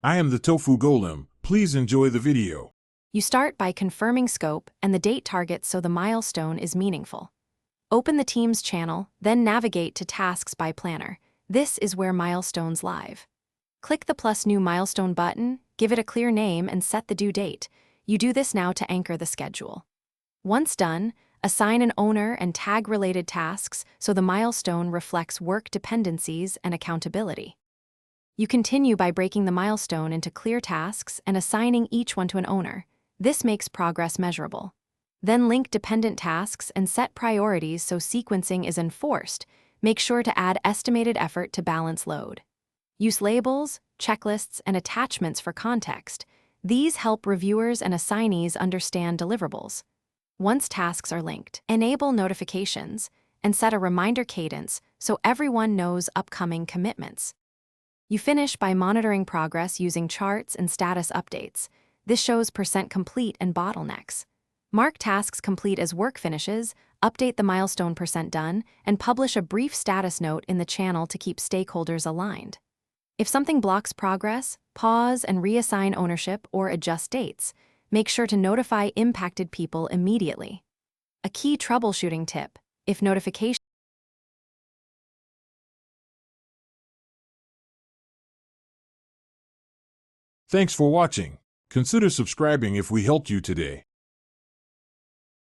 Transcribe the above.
I am the Tofu Golem. Please enjoy the video. You start by confirming scope and the date target so the milestone is meaningful. Open the team's channel, then navigate to Tasks by Planner. This is where milestones live. Click the plus new milestone button, give it a clear name, and set the due date. You do this now to anchor the schedule. Once done, assign an owner and tag related tasks so the milestone reflects work dependencies and accountability. You continue by breaking the milestone into clear tasks and assigning each one to an owner. This makes progress measurable. Then link dependent tasks and set priorities so sequencing is enforced. Make sure to add estimated effort to balance load. Use labels, checklists, and attachments for context. These help reviewers and assignees understand deliverables. Once tasks are linked, enable notifications and set a reminder cadence so everyone knows upcoming commitments. You finish by monitoring progress using charts and status updates. This shows % complete and bottlenecks. Mark tasks complete as work finishes, update the milestone % done, and publish a brief status note in the channel to keep stakeholders aligned. If something blocks progress, pause and reassign ownership or adjust dates. Make sure to notify impacted people immediately. A key troubleshooting tip: if notifications Thanks for watching. Consider subscribing if we helped you today.